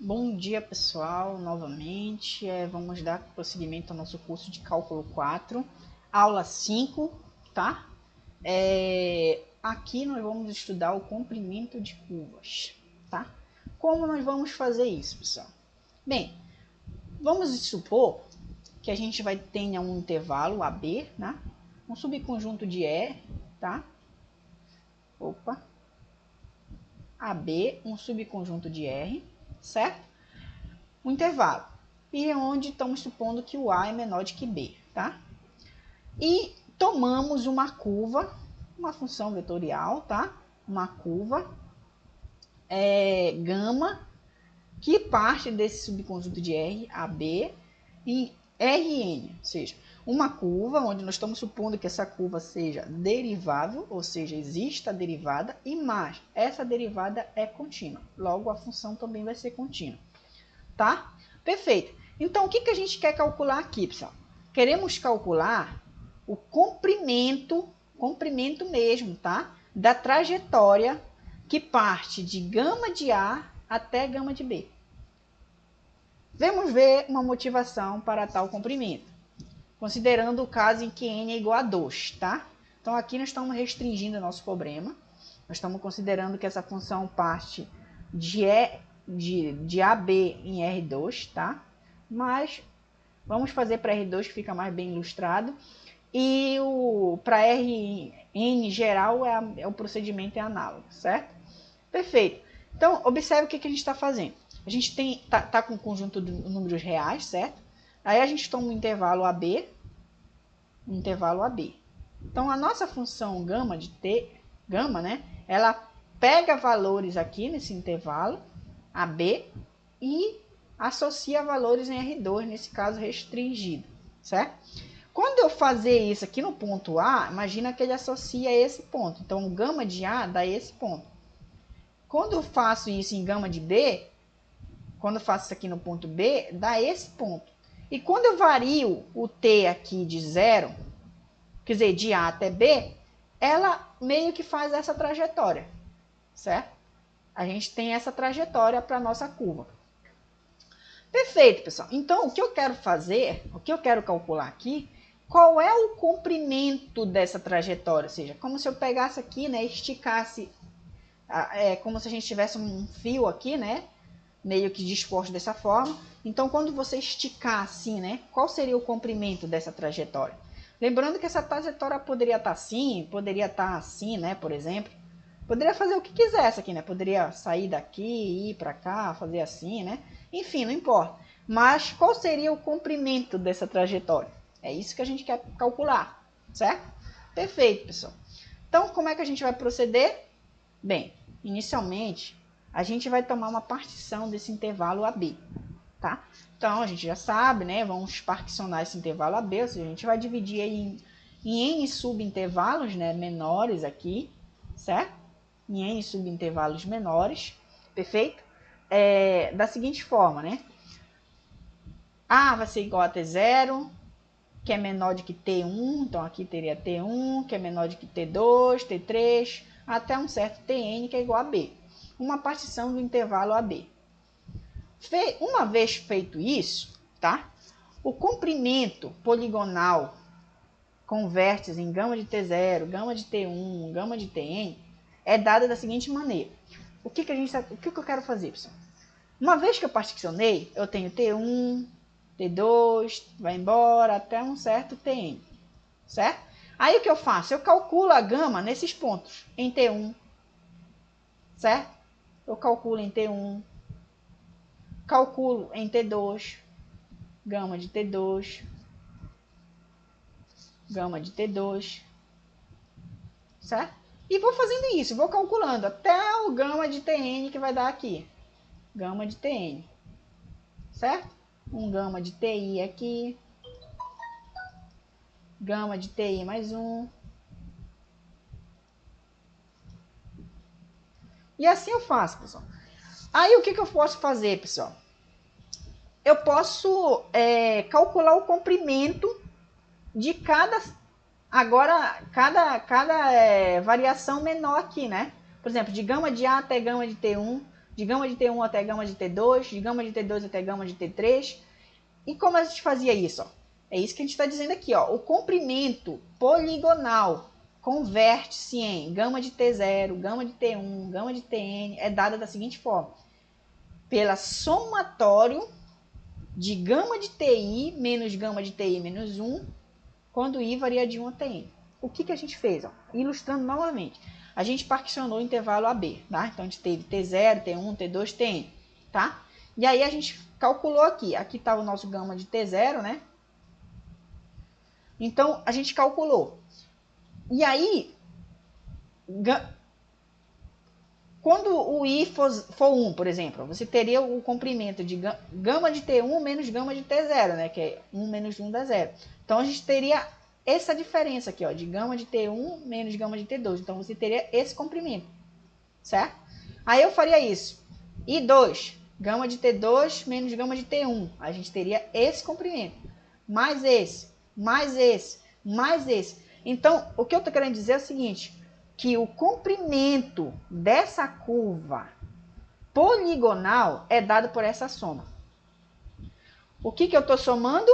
Bom dia, pessoal, novamente. Vamos dar prosseguimento ao nosso curso de Cálculo 4, aula 5, tá? Aqui nós vamos estudar o comprimento de curvas, tá? Como nós vamos fazer isso, pessoal? Bem, vamos supor que a gente vai ter um intervalo AB, né? Um subconjunto de E, tá? AB, um subconjunto de R, certo? Um intervalo, e é onde estamos supondo que o A é menor de que B, tá? E tomamos uma curva, uma função vetorial, tá? Uma curva gama, que parte desse subconjunto de R, AB e Rn, ou seja, uma curva onde nós estamos supondo que essa curva seja derivável, ou seja, exista a derivada, e mais, essa derivada é contínua, logo a função também vai ser contínua, tá? Perfeito. Então, o que a gente quer calcular aqui, pessoal? Queremos calcular o comprimento mesmo, tá? Da trajetória que parte de gama de A até gama de B. Vamos ver uma motivação para tal comprimento, considerando o caso em que n é igual a 2, tá? Então, aqui nós estamos restringindo o nosso problema. Nós estamos considerando que essa função parte de AB em R2, tá? Mas vamos fazer para R2 que fica mais bem ilustrado. E para Rn geral o procedimento é análogo, certo? Perfeito. Então, observe o que a gente está fazendo. A gente tá com um conjunto de números reais, certo? Aí a gente toma um intervalo AB, Então, a nossa função gama de T, né? Ela pega valores aqui nesse intervalo, AB, e associa valores em R2, nesse caso restringido, certo? Quando eu fazer isso aqui no ponto A, imagina que ele associa esse ponto. Então, o gama de A dá esse ponto. Quando eu faço isso em gama de B, quando eu faço isso aqui no ponto B, dá esse ponto. E quando eu vario o T aqui de 0, quer dizer, de A até B, ela meio que faz essa trajetória, certo? A gente tem essa trajetória para a nossa curva. Perfeito, pessoal. Então, o que eu quero fazer, o que eu quero calcular aqui, qual é o comprimento dessa trajetória? Ou seja, como se eu pegasse aqui, né, esticasse, como se a gente tivesse um fio aqui, né, meio que disposto dessa forma. Então, quando você esticar assim, né, qual seria o comprimento dessa trajetória? Lembrando que essa trajetória poderia estar assim, né, por exemplo. Poderia fazer o que quisesse aqui, né? Poderia sair daqui, ir para cá, fazer assim, né? Enfim, não importa. Mas qual seria o comprimento dessa trajetória? É isso que a gente quer calcular, certo? Perfeito, pessoal. Então, como é que a gente vai proceder? Bem, inicialmente, a gente vai tomar uma partição desse intervalo AB, tá? Então, a gente já sabe, né? Vamos particionar esse intervalo AB, ou seja, a gente vai dividir aí em N subintervalos, né? Menores aqui, certo? Em N subintervalos menores, perfeito? Da seguinte forma, né? A vai ser igual a T0, que é menor do que T1, então aqui teria T1, que é menor do que T2, T3, até um certo Tn, que é igual a B. Uma partição do intervalo AB. Uma vez feito isso, tá? O comprimento poligonal com vértices em gama de T0, gama de T1, gama de Tn, é dada da seguinte maneira. O que eu quero fazer, pessoal? Uma vez que eu particionei, eu tenho T1, T2, vai embora até um certo Tn, certo? Aí o que eu faço? Eu calculo a gama nesses pontos, em T1, certo? Eu calculo em T1, calculo em T2, gama de T2, gama de T2, certo? E vou fazendo isso, vou calculando até o gama de Tn que vai dar aqui. Gama de Tn, certo? Um gama de Ti aqui. Gama de Ti mais um. E assim eu faço, pessoal. Aí o que eu posso fazer, pessoal? Eu posso calcular o comprimento de cada variação menor aqui, né? Por exemplo, de gama de A até gama de T1, de gama de T1 até gama de T2, de gama de T2 até gama de T3. E como a gente fazia isso? Ó? É isso que a gente está dizendo aqui. Ó. O comprimento poligonal converte-se em gama de T0, gama de T1, gama de Tn, é dada da seguinte forma. Pela somatório de gama de Ti menos gama de Ti menos 1, quando I varia de 1 até N. O que a gente fez? Ó? Ilustrando novamente. A gente particionou o intervalo AB, tá? Então, a gente teve T0, T1, T2, Tn, tá? E aí, a gente calculou aqui. Aqui está o nosso gama de T0, né? Então, a gente calculou. E aí, quando o I for 1, por exemplo, você teria o comprimento de gama de T1 menos gama de T0, né? Que é 1 menos 1 dá 0. Então, a gente teria essa diferença aqui, ó, de gama de T1 menos gama de T2. Então, você teria esse comprimento, certo? Aí, eu faria isso. I2, gama de T2 menos gama de T1. A gente teria esse comprimento. Mais esse, mais esse, mais esse. Então, o que eu estou querendo dizer é o seguinte, que o comprimento dessa curva poligonal é dado por essa soma. O que eu estou somando?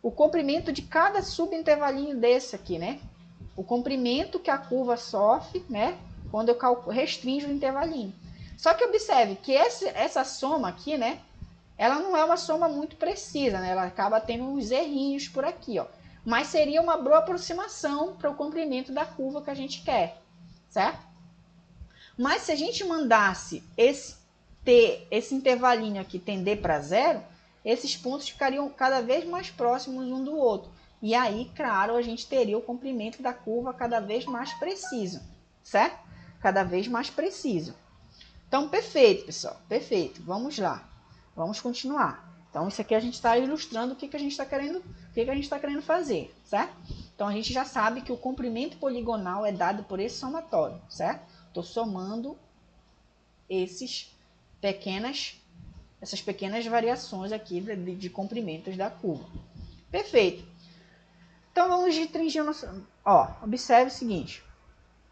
O comprimento de cada subintervalinho desse aqui, né? O comprimento que a curva sofre, né? Quando eu restringo o intervalinho. Só que observe que essa soma aqui, né? Ela não é uma soma muito precisa, né? Ela acaba tendo uns errinhos por aqui, ó. Mas seria uma boa aproximação para o comprimento da curva que a gente quer, certo? Mas se a gente mandasse esse intervalinho aqui tender para zero, esses pontos ficariam cada vez mais próximos um do outro. E aí, claro, a gente teria o comprimento da curva cada vez mais preciso, certo? Cada vez mais preciso. Então, perfeito, pessoal, perfeito. Vamos lá, vamos continuar. Então, isso aqui a gente está ilustrando o que a gente está querendo fazer, certo? Então, a gente já sabe que o comprimento poligonal é dado por esse somatório, certo? Estou somando essas pequenas variações aqui de comprimentos da curva. Perfeito. Então, vamos restringir o nosso... Ó, observe o seguinte.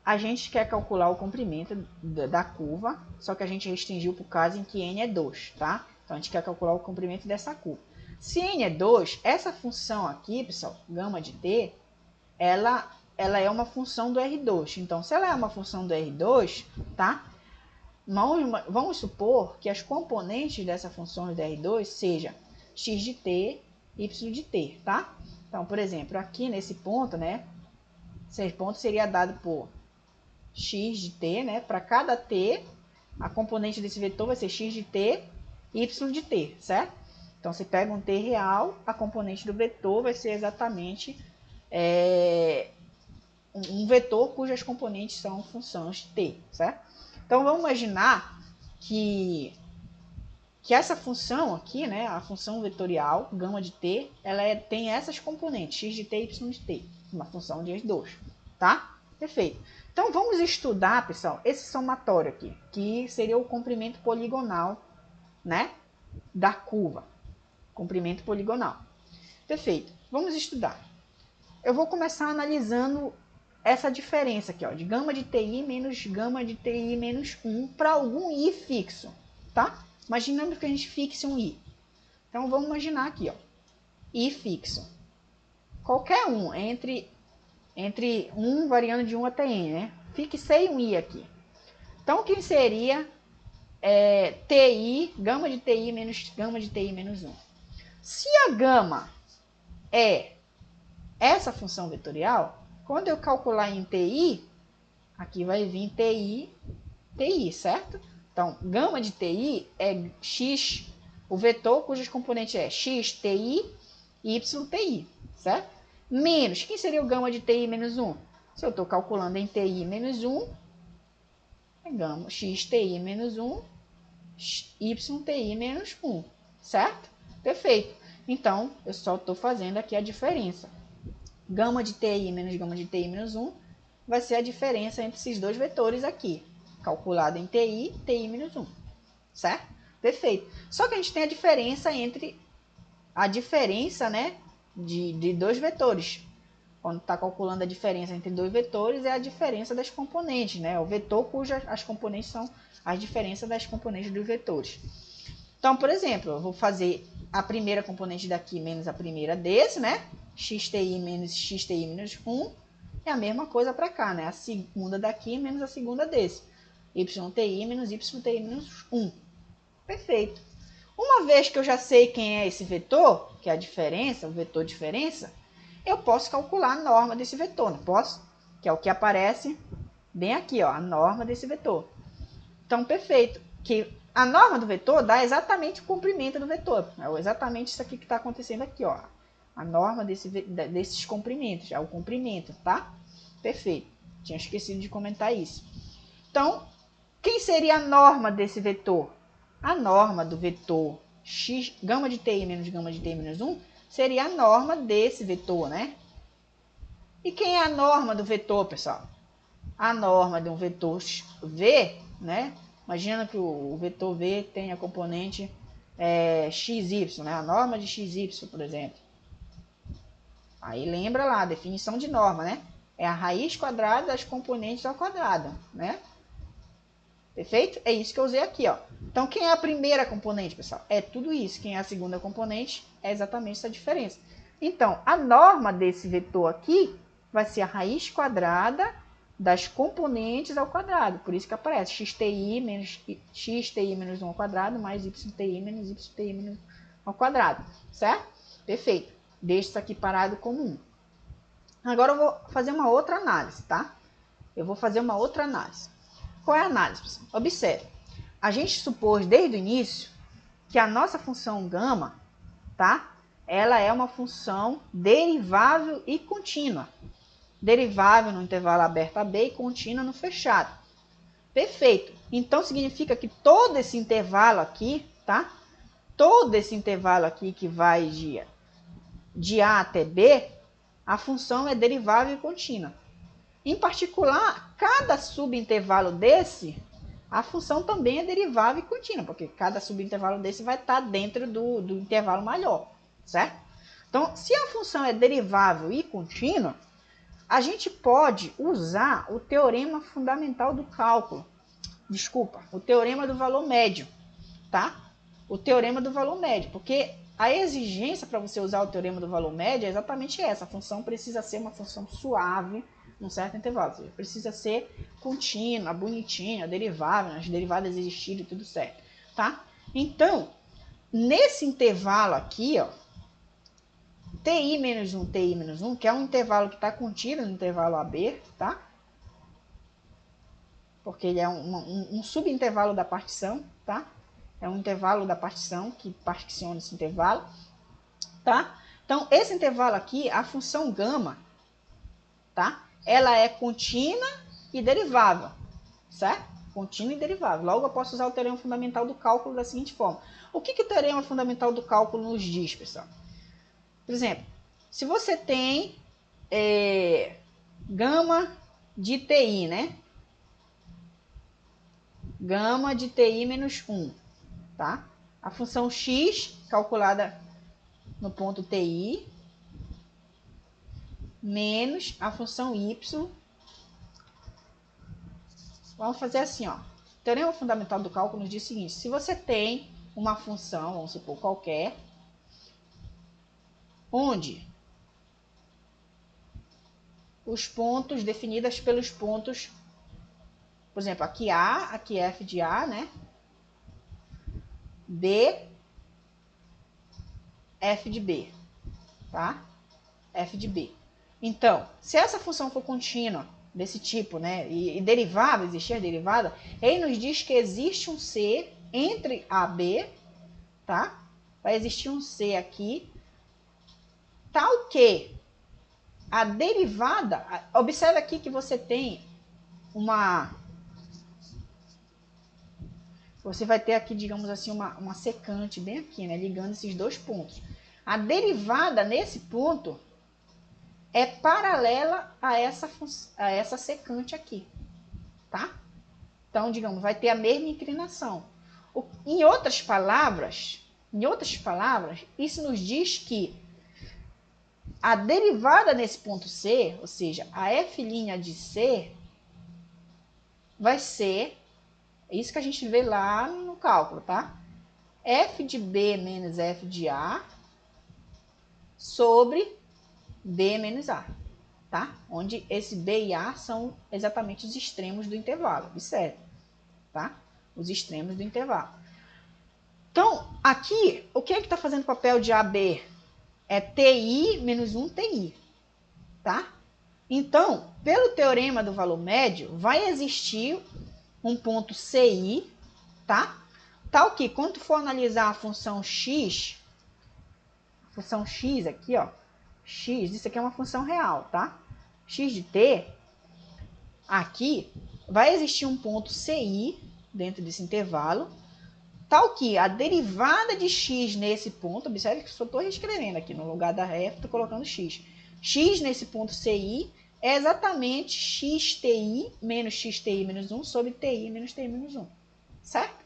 A gente quer calcular o comprimento da curva, só que a gente restringiu para o caso em que n é 2, tá? Então, a gente quer calcular o comprimento dessa curva. Se n é 2, essa função aqui, pessoal, gama de t, ela é uma função do R2. Então, se ela é uma função do R2, tá? Vamos supor que as componentes dessa função do R2 seja x de t, y de t, tá? Então, por exemplo, aqui nesse ponto, né? Esse ponto seria dado por x de t, né? Para cada t, a componente desse vetor vai ser x de t, y de t, certo? Então, você pega um t real, a componente do vetor vai ser exatamente um vetor cujas componentes são funções de t, certo? Então, vamos imaginar que essa função aqui, né, a função vetorial, gama de t, ela tem essas componentes, x de t, y de t, uma função de S2, tá? Perfeito. Então, vamos estudar, pessoal, esse somatório aqui, que seria o comprimento poligonal, né, da curva. Comprimento poligonal. Perfeito. Vamos estudar. Eu vou começar analisando essa diferença aqui, ó, de gama de TI menos gama de TI menos 1 para algum I fixo, tá? Imaginando que a gente fixe um I. Então, vamos imaginar aqui, ó, I fixo. Qualquer um entre 1 variando de 1 até n, né? Fixei um I aqui. Então, quem seria TI, gama de TI menos gama de TI menos 1? Se a gama é essa função vetorial, quando eu calcular em TI, aqui vai vir TI, certo? Então, gama de TI é x, o vetor cujos componentes é x, TI, y, TI, certo? Menos, quem seria o gama de TI menos 1? Se eu estou calculando em TI menos 1, é gama x, TI menos 1, y, TI menos 1, certo? Perfeito. Então, eu só estou fazendo aqui a diferença. Gama de TI menos gama de TI menos 1 vai ser a diferença entre esses dois vetores aqui, calculado em TI, TI menos 1, certo? Perfeito. Só que a gente tem a diferença entre né, de dois vetores. quando está calculando a diferença entre dois vetores, é a diferença das componentes, né? O vetor cujas as componentes são as diferenças das componentes dos vetores. Então, por exemplo, eu vou fazer a primeira componente daqui menos a primeira desse, né? Xti menos xti menos 1. É a mesma coisa para cá, né? A segunda daqui menos a segunda desse. Yti menos yti menos 1. Perfeito. Uma vez que eu já sei quem é esse vetor, que é a diferença, o vetor diferença, eu posso calcular a norma desse vetor, não posso? Que é o que aparece bem aqui, ó, a norma desse vetor. Então, perfeito. Que a norma do vetor dá exatamente o comprimento do vetor. É exatamente isso aqui que está acontecendo aqui, ó. A norma desses comprimentos, é o comprimento, tá? Perfeito. Tinha esquecido de comentar isso. Então, quem seria a norma desse vetor? A norma do vetor x, gama de ti menos 1, seria a norma desse vetor, né? E quem é a norma do vetor, pessoal? A norma de um vetor v, né? Imagina que o vetor v tem a componente xy, né? A norma de xy, por exemplo. Aí lembra lá, a definição de norma, né? É a raiz quadrada das componentes ao quadrado, né? Perfeito? É isso que eu usei aqui, ó. Então, quem é a primeira componente, pessoal? É tudo isso. Quem é a segunda componente é exatamente essa diferença. Então, a norma desse vetor aqui vai ser a raiz quadrada das componentes ao quadrado. Por isso que aparece xti menos 1 ao quadrado mais yti menos yti menos 1 ao quadrado. Certo? Perfeito. Deixa isso aqui parado como 1. Agora eu vou fazer uma outra análise, tá? Eu vou fazer uma outra análise. Qual é a análise, pessoal? Observe. A gente supôs desde o início que a nossa função gama, tá? Ela é uma função derivável e contínua. Derivável no intervalo aberto a b e contínua no fechado. Perfeito. Então, significa que todo esse intervalo aqui, tá? Todo esse intervalo aqui que vai de A até B, a função é derivável e contínua. Em particular, cada subintervalo desse, a função também é derivável e contínua, porque cada subintervalo desse vai estar dentro do intervalo maior, certo? Então, se a função é derivável e contínua, a gente pode usar o teorema fundamental do cálculo. Desculpa, o teorema do valor médio, tá? O teorema do valor médio, porque a exigência para você usar o teorema do valor médio é exatamente essa. A função precisa ser uma função suave num certo intervalo. Ou seja, precisa ser contínua, bonitinha, derivável, as derivadas existirem, tudo certo, tá? Então, nesse intervalo aqui, ó, ti menos 1, que é um intervalo que está contido no intervalo AB, tá? Porque ele é um subintervalo da partição, tá? É um intervalo da partição que particiona esse intervalo, tá? Então, esse intervalo aqui, a função gama, tá? Ela é contínua e derivável, certo? Contínua e derivável. Logo, eu posso usar o teorema fundamental do cálculo da seguinte forma. O que o teorema fundamental do cálculo nos diz, pessoal? Por exemplo, se você tem gama de TI, né? Gama de TI menos 1, tá? A função x, calculada no ponto TI, menos a função y. Vamos fazer assim, ó. O teorema fundamental do cálculo nos diz o seguinte: se você tem uma função, vamos supor qualquer, onde os pontos definidos pelos pontos, por exemplo, aqui A, aqui f de A, né? B, f de B, tá? F de B. Então, se essa função for contínua, desse tipo, né, e derivável, existir a derivada, ele nos diz que existe um C entre A e B, tá? Vai existir um C aqui, tal que a derivada, observe aqui que você tem você vai ter aqui, digamos assim, uma secante bem aqui, né, ligando esses dois pontos. A derivada nesse ponto é paralela a essa secante aqui, tá? Então, digamos, vai ter a mesma inclinação. Em outras palavras, isso nos diz que a derivada nesse ponto C, ou seja, a f' de C, vai ser isso que a gente vê lá no cálculo, tá? F de B menos F de A sobre B menos A, tá? Onde esse B e A são exatamente os extremos do intervalo, observe, tá? Os extremos do intervalo. Então, aqui, o que é que está fazendo papel de AB? É TI menos 1 TI, tá? Então, pelo teorema do valor médio, vai existir um ponto CI, tá? Tal que, quando for analisar a função x aqui, ó, x, isso aqui é uma função real, tá? X de t, aqui, vai existir um ponto CI dentro desse intervalo, tal que a derivada de x nesse ponto, observe que só estou reescrevendo aqui, no lugar da ref, estou colocando x. X nesse ponto CI é exatamente xti menos 1 sobre ti menos 1, certo?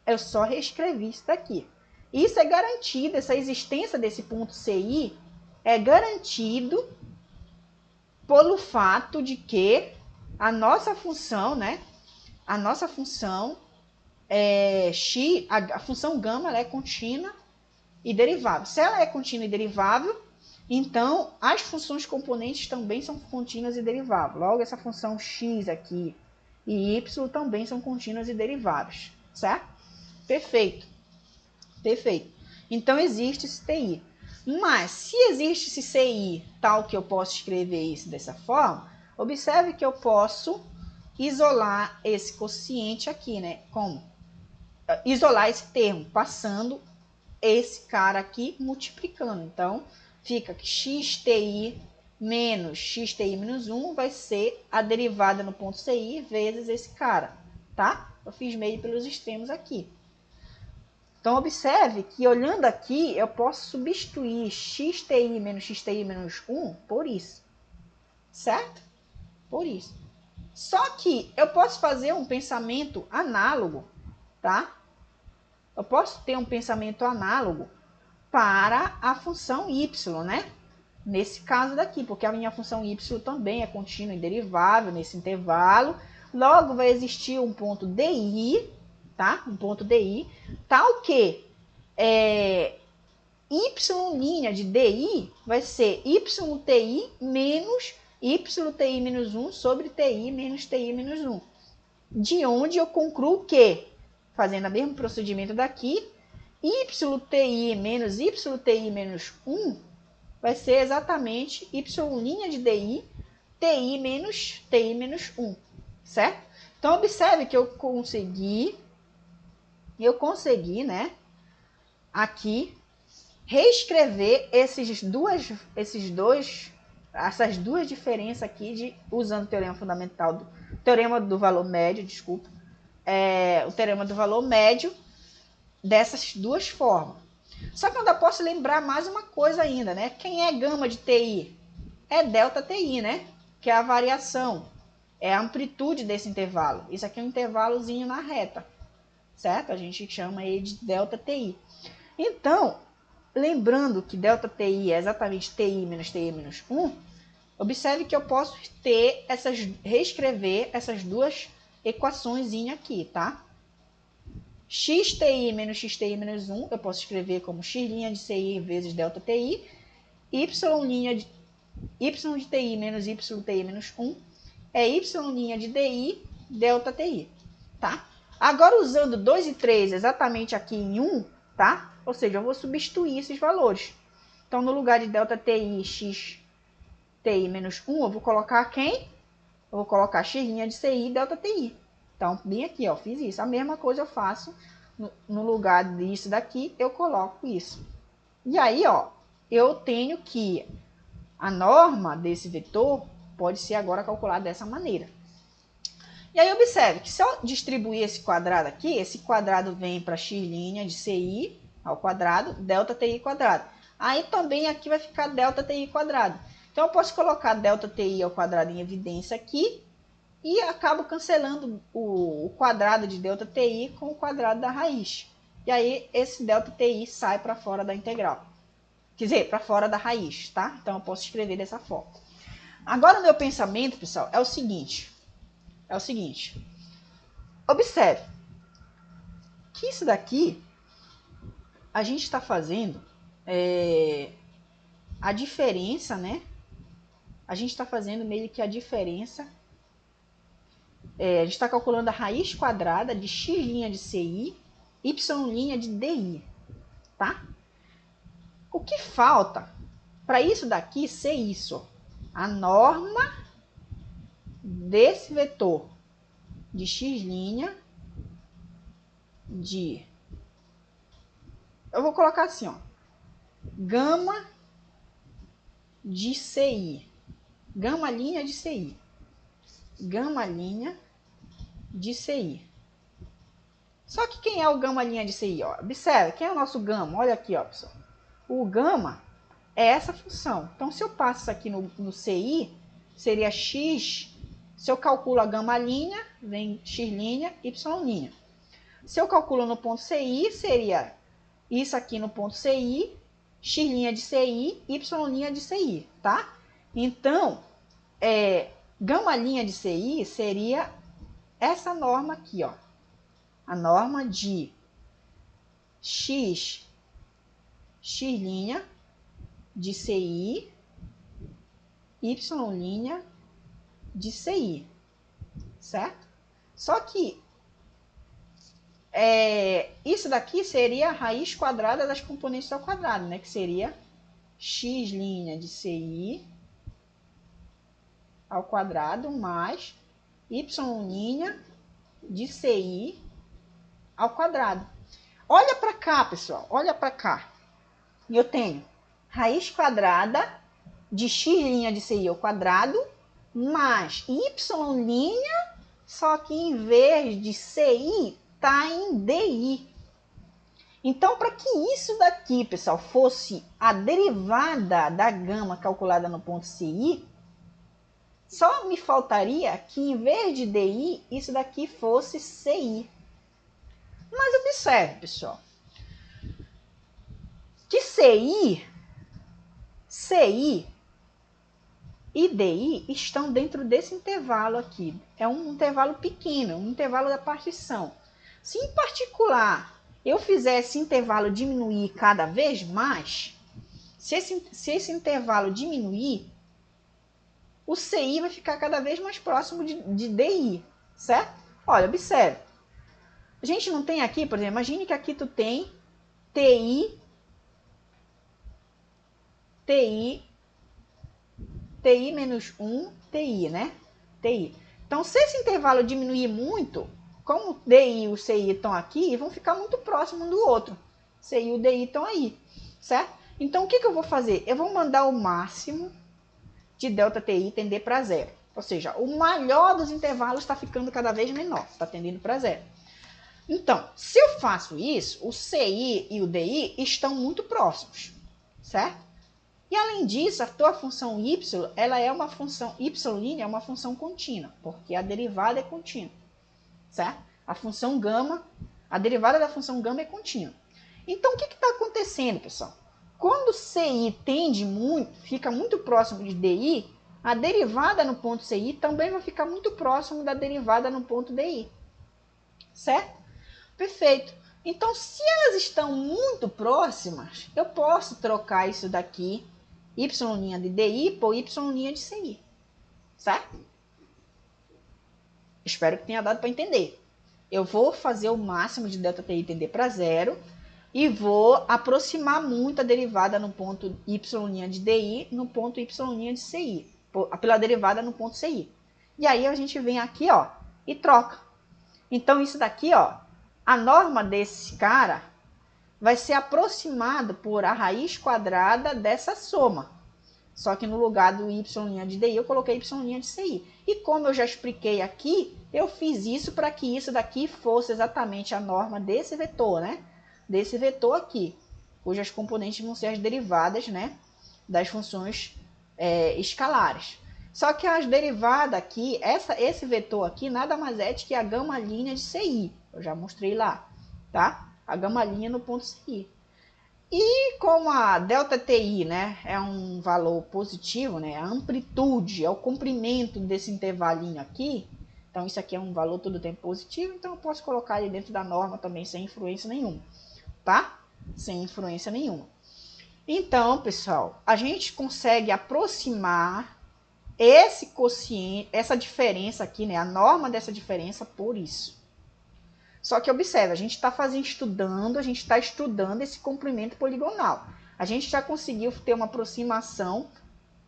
Eu só reescrevi isso daqui. Isso é garantido, essa existência desse ponto CI é garantido pelo fato de que a nossa função, né? A nossa função x, a função gama, ela é contínua e derivável. Se ela é contínua e derivável, então as funções componentes também são contínuas e deriváveis. Logo, essa função x aqui e y também são contínuas e deriváveis, certo? Perfeito. Perfeito. Então, existe esse TI. Mas, se existe esse CI tal que eu posso escrever isso dessa forma, observe que eu posso isolar esse quociente aqui, né? Como? Isolar esse termo, passando esse cara aqui multiplicando. Então, fica que xti menos 1 vai ser a derivada no ponto CI vezes esse cara, tá? Eu fiz meio pelos extremos aqui. Então, observe que olhando aqui, eu posso substituir xti menos 1 por isso, certo? Por isso. Só que eu posso fazer um pensamento análogo, tá? Eu posso ter um pensamento análogo para a função y, né? Nesse caso daqui, porque a minha função y também é contínua e derivável nesse intervalo. Logo, vai existir um ponto DI, tá? Um ponto DI, tal que y' de DI vai ser YTI menos 1 sobre TI menos 1. De onde eu concluo que, fazendo o mesmo procedimento daqui, YTI menos 1 vai ser exatamente Y' de DI, TI menos 1, certo? Então, observe que eu consegui, né, aqui, reescrever essas duas diferenças aqui usando o teorema fundamental, teorema do valor médio, desculpa, o teorema do valor médio dessas duas formas. Só que eu ainda posso lembrar mais uma coisa ainda, né? Quem é gama de TI? É delta TI, né? Que é a variação, é a amplitude desse intervalo. Isso aqui é um intervalozinho na reta, certo? A gente chama ele de delta TI. Então, lembrando que ΔTI é exatamente TI menos 1, observe que eu posso reescrever essas duas equações aqui, tá? XTI menos 1, eu posso escrever como x' de CI vezes ΔTI, y de TI menos YTI menos 1 é y' de DI ΔTI, tá? Agora, usando 2 e 3 exatamente aqui em 1, tá? Ou seja, eu vou substituir esses valores. Então, no lugar de ΔTI xTI menos 1, eu vou colocar quem? Eu vou colocar x' de CI ΔTI. Então, bem aqui, ó, fiz isso. A mesma coisa eu faço no lugar disso daqui, eu coloco isso. E aí, ó, eu tenho que a norma desse vetor pode ser agora calculada dessa maneira. E aí, observe que se eu distribuir esse quadrado aqui, esse quadrado vem para x' de CI ao quadrado, ΔTI quadrado. Aí também aqui vai ficar ΔTI quadrado. Então, eu posso colocar ΔTI ao quadrado em evidência aqui e acabo cancelando o quadrado de ΔTI com o quadrado da raiz. E aí, esse ΔTI sai para fora da integral. Quer dizer, para fora da raiz, tá? Então eu posso escrever dessa forma. Agora o meu pensamento, pessoal, é o seguinte. Observe que isso daqui a gente está fazendo a diferença, né? A gente está fazendo meio que a diferença. A gente está calculando a raiz quadrada de x' de CI, y' de DI, tá? O que falta para isso daqui ser isso? A norma desse vetor de x' de... Eu vou colocar assim, ó. Gama de CI. Gama' de CI. Gama' de CI. Só que quem é o gama' de CI? Ó? Observe, quem é o nosso gama? Olha aqui, ó, pessoal. O gama é essa função. Então, se eu passo isso aqui no CI, seria x. Se eu calculo a gama', vem x', y'. Se eu calculo no ponto CI, seria isso aqui no ponto CI, x' de CI, y' de CI, tá? Então, gama' de CI seria essa norma aqui, ó. A norma de x' de CI, y' de CI, certo? Só que isso daqui seria a raiz quadrada das componentes ao quadrado, né? Que seria x' de CI ao quadrado mais y' de CI ao quadrado. Olha para cá, pessoal. Olha para cá. Eu tenho raiz quadrada de x' de CI ao quadrado mais y', só que em vez de CI, está em DI. Então, para que isso daqui, pessoal, fosse a derivada da gama calculada no ponto CI, só me faltaria que em vez de DI, isso daqui fosse CI. Mas observe, pessoal, que CI e DI estão dentro desse intervalo aqui. É um intervalo pequeno, um intervalo da partição. Se em particular eu fizer esse intervalo diminuir cada vez mais, se esse intervalo diminuir, o CI vai ficar cada vez mais próximo de DI, certo? Olha, observe. A gente não tem aqui, por exemplo, imagine que aqui tu tem TI menos 1, TI, né? TI. Então, se esse intervalo diminuir muito, como o DI e o CI estão aqui, vão ficar muito próximos um do outro. CI e o DI estão aí, certo? Então, o que eu vou fazer? Eu vou mandar o máximo de ΔTI tender para zero. Ou seja, o maior dos intervalos está ficando cada vez menor, está tendendo para zero. Então, se eu faço isso, o CI e o DI estão muito próximos, certo? E além disso, a tua função y, ela é uma função y' é uma função contínua, porque a derivada é contínua, certo? A função gama, a derivada da função gama é contínua. Então, o que está acontecendo, pessoal? Quando CI tende muito, fica muito próximo de DI, a derivada no ponto CI também vai ficar muito próximo da derivada no ponto DI, certo? Perfeito. Então, se elas estão muito próximas, eu posso trocar isso daqui, y' de DI por y' de CI, certo? Espero que tenha dado para entender. Eu vou fazer o máximo de ΔTI tender para zero e vou aproximar muito a derivada no ponto y' de DI no ponto y' de CI, pela derivada no ponto CI. E aí a gente vem aqui, ó, e troca. Então isso daqui, ó, a norma desse cara vai ser aproximado por a raiz quadrada dessa soma. Só que no lugar do y' de DI, eu coloquei y' de CI. E como eu já expliquei aqui, eu fiz isso para que isso daqui fosse exatamente a norma desse vetor, né? Desse vetor aqui, cujas componentes vão ser as derivadas, né, das funções escalares. Só que as derivadas aqui, esse vetor aqui, nada mais é que a gama' de CI. Eu já mostrei lá, tá? A gama' no ponto CI. E como a ΔTi, né, é um valor positivo, né, a amplitude, é o comprimento desse intervalinho aqui, então isso aqui é um valor todo tempo positivo, então eu posso colocar ele dentro da norma também sem influência nenhuma, tá? Sem influência nenhuma. Então, pessoal, a gente consegue aproximar esse quociente, essa diferença aqui, né, a norma dessa diferença por isso. Só que observe, a gente está estudando esse comprimento poligonal. A gente já conseguiu ter uma aproximação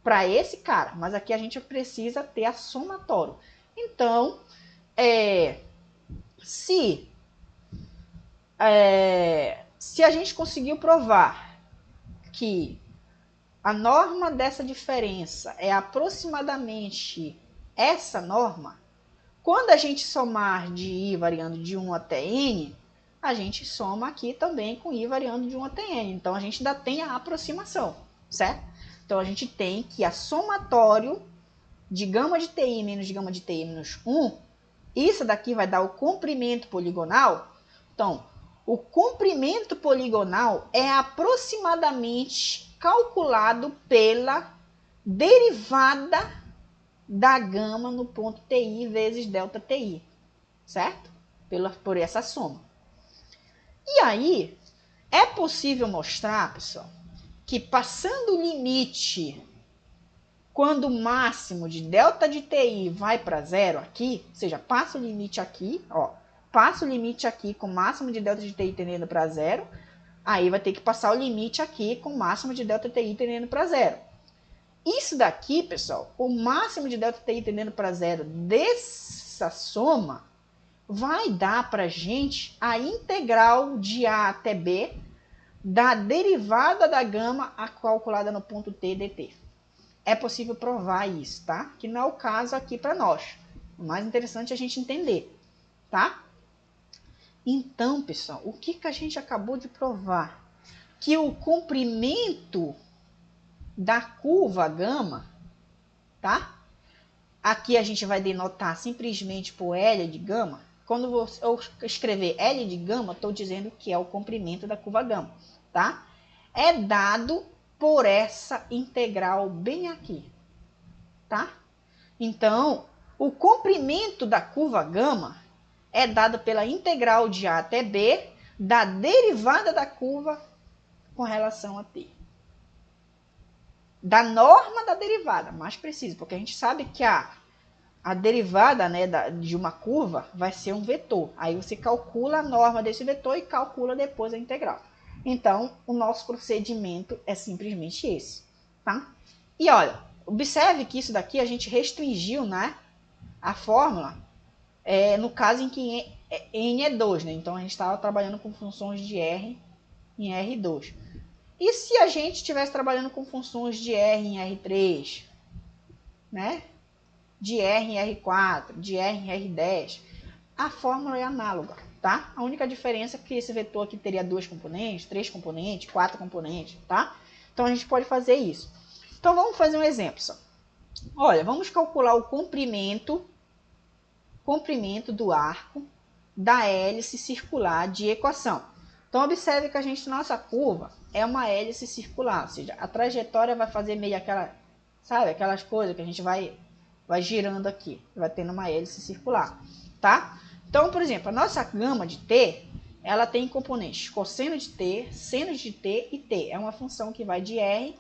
para esse cara, mas aqui a gente precisa ter a somatório. Então, se a gente conseguiu provar que a norma dessa diferença é aproximadamente essa norma, quando a gente somar de i variando de 1 até n, a gente soma aqui também com i variando de 1 até n. Então, a gente ainda tem a aproximação, certo? Então, a gente tem que a somatório de gama de ti menos de gama de ti menos 1, isso daqui vai dar o comprimento poligonal. Então, o comprimento poligonal é aproximadamente calculado pela derivada da gama no ponto TI vezes ΔTi, certo? Por essa soma. E aí, é possível mostrar, pessoal, que passando o limite, quando o máximo de delta de TI vai para zero aqui, ou seja, passa o limite aqui, ó, passa o limite aqui com o máximo de delta de TI tendendo para zero, aí vai ter que passar o limite aqui com o máximo de delta TI tendendo para zero. Isso daqui, pessoal, o máximo de ΔTi tendendo para zero dessa soma vai dar para a gente a integral de A até B da derivada da gama calculada no ponto T dt. É possível provar isso, tá? Que não é o caso aqui para nós. O mais interessante é a gente entender, tá? Então, pessoal, o que a gente acabou de provar? Que o comprimento da curva gama, tá? Aqui a gente vai denotar simplesmente por L de gama. Quando eu escrever L de gama, estou dizendo que é o comprimento da curva gama, tá? É dado por essa integral bem aqui, tá? Então, o comprimento da curva gama é dado pela integral de A até B da derivada da curva com relação a t. Da norma da derivada, mais preciso, porque a gente sabe que a derivada, né, de uma curva vai ser um vetor. Aí você calcula a norma desse vetor e calcula depois a integral. Então, o nosso procedimento é simplesmente esse, tá? E olha, observe que isso daqui a gente restringiu, né, a fórmula no caso em que n é 2, né? Então, a gente estava trabalhando com funções de R em R2. E se a gente estivesse trabalhando com funções de R em R3, né? De R em R4, de R em R10, a fórmula é análoga, tá? A única diferença é que esse vetor aqui teria 2 componentes, 3 componentes, 4 componentes, tá? Então, a gente pode fazer isso. Então, vamos fazer um exemplo só. Olha, vamos calcular o comprimento do arco da hélice circular de equação. Então, observe que nossa curva é uma hélice circular, ou seja, a trajetória vai fazer meio aquelas coisas que a gente vai girando aqui, vai tendo uma hélice circular, tá? Então, por exemplo, a nossa gama de t, ela tem componentes cosseno de t, seno de t e t. É uma função que vai de R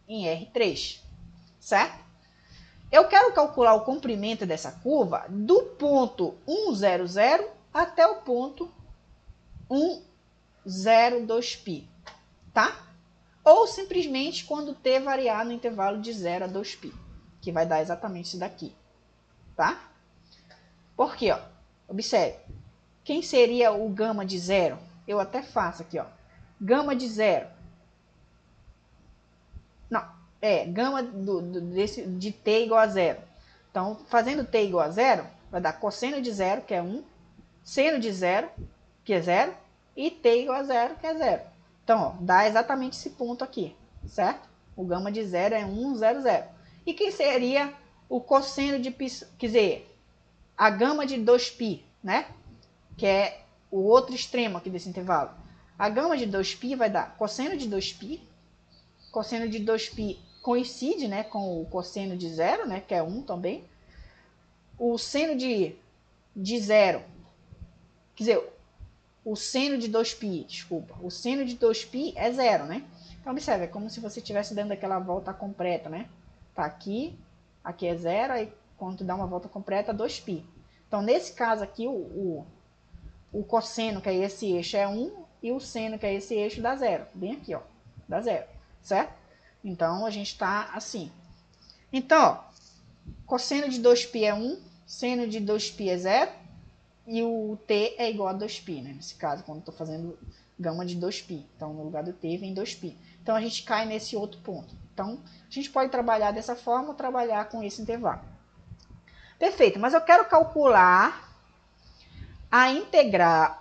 em R3, certo? Eu quero calcular o comprimento dessa curva do ponto 1,00 até o ponto 1,02π, tá? Ou simplesmente quando t variar no intervalo de 0 a 2π, que vai dar exatamente isso daqui, tá? Por quê? Ó, observe, quem seria o gama de 0? Eu até faço aqui, ó, gama de 0. Não, gama de t igual a 0. Então, fazendo t igual a 0, vai dar cosseno de 0, que é 1, seno de 0, que é 0, e t igual a 0, que é 0. Então, ó, dá exatamente esse ponto aqui, certo? O gama de 0 é 1, 0, 0. E quem seria o cosseno de π, quer dizer, a gama de 2π, né? Que é o outro extremo aqui desse intervalo. A gama de 2π vai dar cosseno de 2π. Cosseno de 2π coincide, né, com o cosseno de zero, né, que é 1 também. O seno de zero, quer dizer, o seno de 2π, desculpa, o seno de 2π é zero, né? Então, observe, é como se você estivesse dando aquela volta completa, né? Tá aqui, aqui é zero, aí quando tu dá uma volta completa, 2π. Então, nesse caso aqui, o cosseno, que é esse eixo, é 1, e o seno, que é esse eixo, dá zero. Bem aqui, ó, dá zero, certo? Então, a gente está assim. Então, ó, cosseno de 2π é 1, seno de 2π é 0, e o t é igual a 2π, né? Nesse caso, quando estou fazendo gama de 2π. Então, no lugar do t vem 2π. Então, a gente cai nesse outro ponto. Então, a gente pode trabalhar dessa forma ou trabalhar com esse intervalo. Perfeito, mas eu quero calcular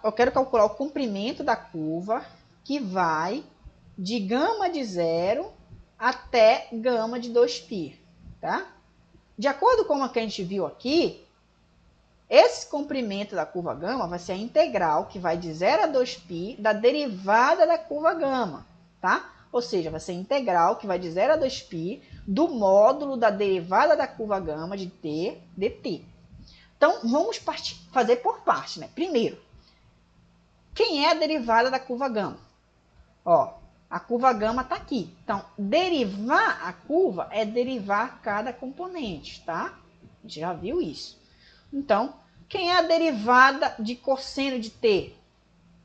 eu quero calcular o comprimento da curva que vai de gama de 0 até gama de 2π, tá? De acordo com o que a gente viu aqui, esse comprimento da curva gama vai ser a integral que vai de 0 a 2π da derivada da curva gama, tá? Ou seja, vai ser a integral que vai de 0 a 2π do módulo da derivada da curva gama de t dt. Então, vamos fazer por parte, né? Primeiro, quem é a derivada da curva gama? Ó, a curva gama está aqui. Então, derivar a curva é derivar cada componente, tá? A gente já viu isso. Então, quem é a derivada de cosseno de t?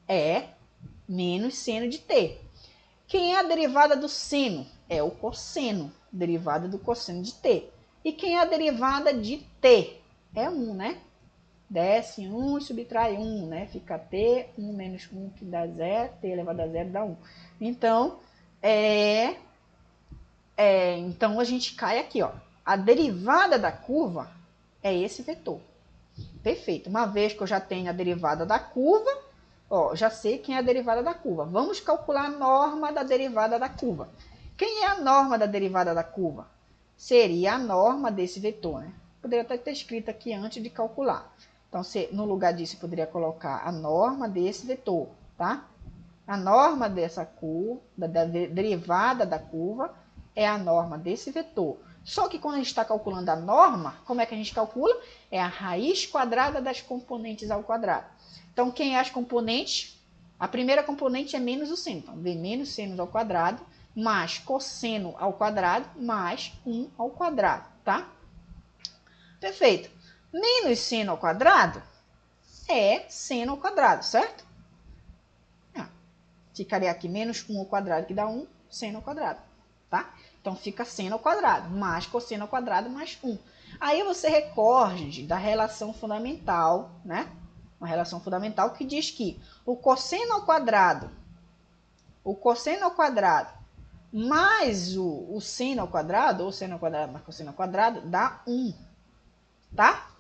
É menos seno de t. Quem é a derivada do seno? É o cosseno, derivada do cosseno de t. E quem é a derivada de t? É 1, né? Desce 1 e subtrai 1, né? Fica t, 1 menos 1 que dá 0, t elevado a 0 dá 1. Então, então a gente cai aqui, ó. A derivada da curva é esse vetor. Perfeito. Uma vez que eu já tenho a derivada da curva, ó, já sei quem é a derivada da curva. Vamos calcular a norma da derivada da curva. Quem é a norma da derivada da curva? Seria a norma desse vetor, né? Poderia até ter escrito aqui antes de calcular. Então, no lugar disso, eu poderia colocar a norma desse vetor, tá? A norma dessa curva, da derivada da curva, é a norma desse vetor. Só que quando a gente está calculando a norma, como é que a gente calcula? É a raiz quadrada das componentes ao quadrado. Então, quem é as componentes? A primeira componente é menos o seno. Então, vem menos seno ao quadrado, mais cosseno ao quadrado, mais 1 ao quadrado, tá? Perfeito. Menos seno ao quadrado é seno ao quadrado, certo? Ficaria aqui menos 1 ao quadrado, que dá 1, seno ao quadrado, tá? Então, fica seno ao quadrado, mais cosseno ao quadrado, mais 1. Aí, você recorre da relação fundamental, né? Uma relação fundamental que diz que o cosseno ao quadrado mais o seno ao quadrado, ou seno ao quadrado mais cosseno ao quadrado, dá 1, tá?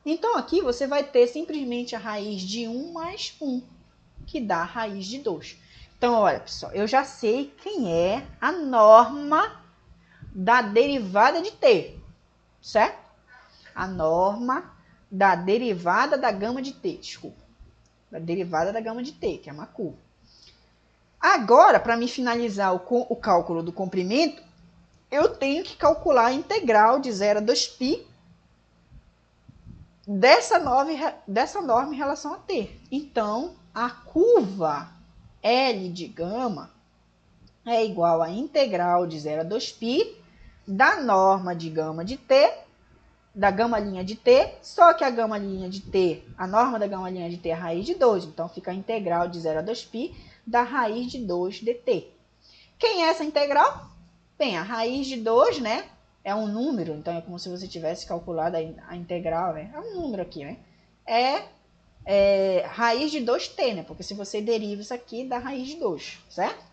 Então, aqui você vai ter simplesmente a raiz de 1 mais 1, que dá a raiz de 2. Então, olha, pessoal, eu já sei quem é a norma da derivada de t, certo? A norma da derivada da gama de t, desculpa. Da derivada da gama de t, que é uma curva. Agora, para me finalizar o cálculo do comprimento, eu tenho que calcular a integral de 0 a 2π dessa norma em relação a t. Então, a curva L de gama é igual à integral de 0 a 2π da norma de gama de t, da gama-linha de t, só que a gama-linha de t, a norma da gama-linha de t é a raiz de 2, então fica a integral de 0 a 2π da raiz de 2 dt. Quem é essa integral? Bem, a raiz de 2, né, é um número, então é como se você tivesse calculado a integral, né, é um número aqui, né, raiz de 2t, né, porque se você deriva isso aqui, dá raiz de 2, certo?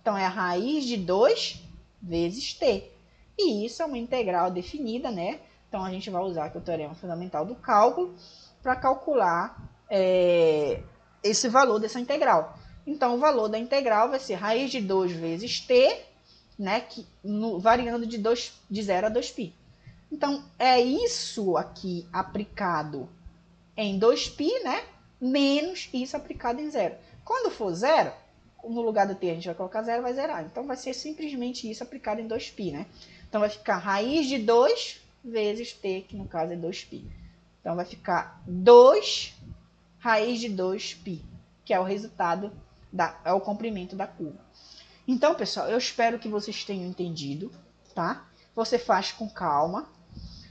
Então, é a raiz de 2 vezes t. E isso é uma integral definida, né? Então, a gente vai usar aqui o teorema fundamental do cálculo para calcular esse valor dessa integral. Então, o valor da integral vai ser raiz de 2 vezes t, né? Variando de 0 a 2π. Então, é isso aqui aplicado em 2π, né? Menos isso aplicado em 0. Quando for 0, no lugar do t a gente vai colocar 0, vai zerar. Então vai ser simplesmente isso aplicado em 2π, né? Então vai ficar raiz de 2 vezes t, que no caso é 2π. Então vai ficar 2 raiz de 2π, que é o resultado, é o comprimento da curva. Então, pessoal, eu espero que vocês tenham entendido, tá? Você faz com calma.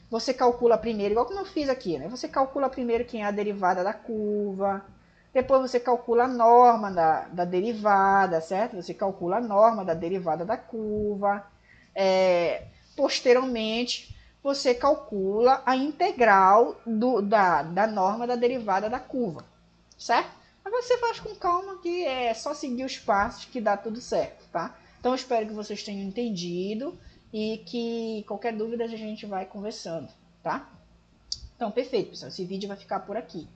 Você calcula primeiro, igual como eu fiz aqui, né? Você calcula primeiro quem é a derivada da curva. Depois você calcula a norma da derivada, certo? Você calcula a norma da derivada da curva. Posteriormente, você calcula a integral da norma da derivada da curva, certo? Mas você faz com calma, que é só seguir os passos que dá tudo certo, tá? Então, eu espero que vocês tenham entendido e que qualquer dúvida a gente vai conversando, tá? Então, perfeito, pessoal. Esse vídeo vai ficar por aqui.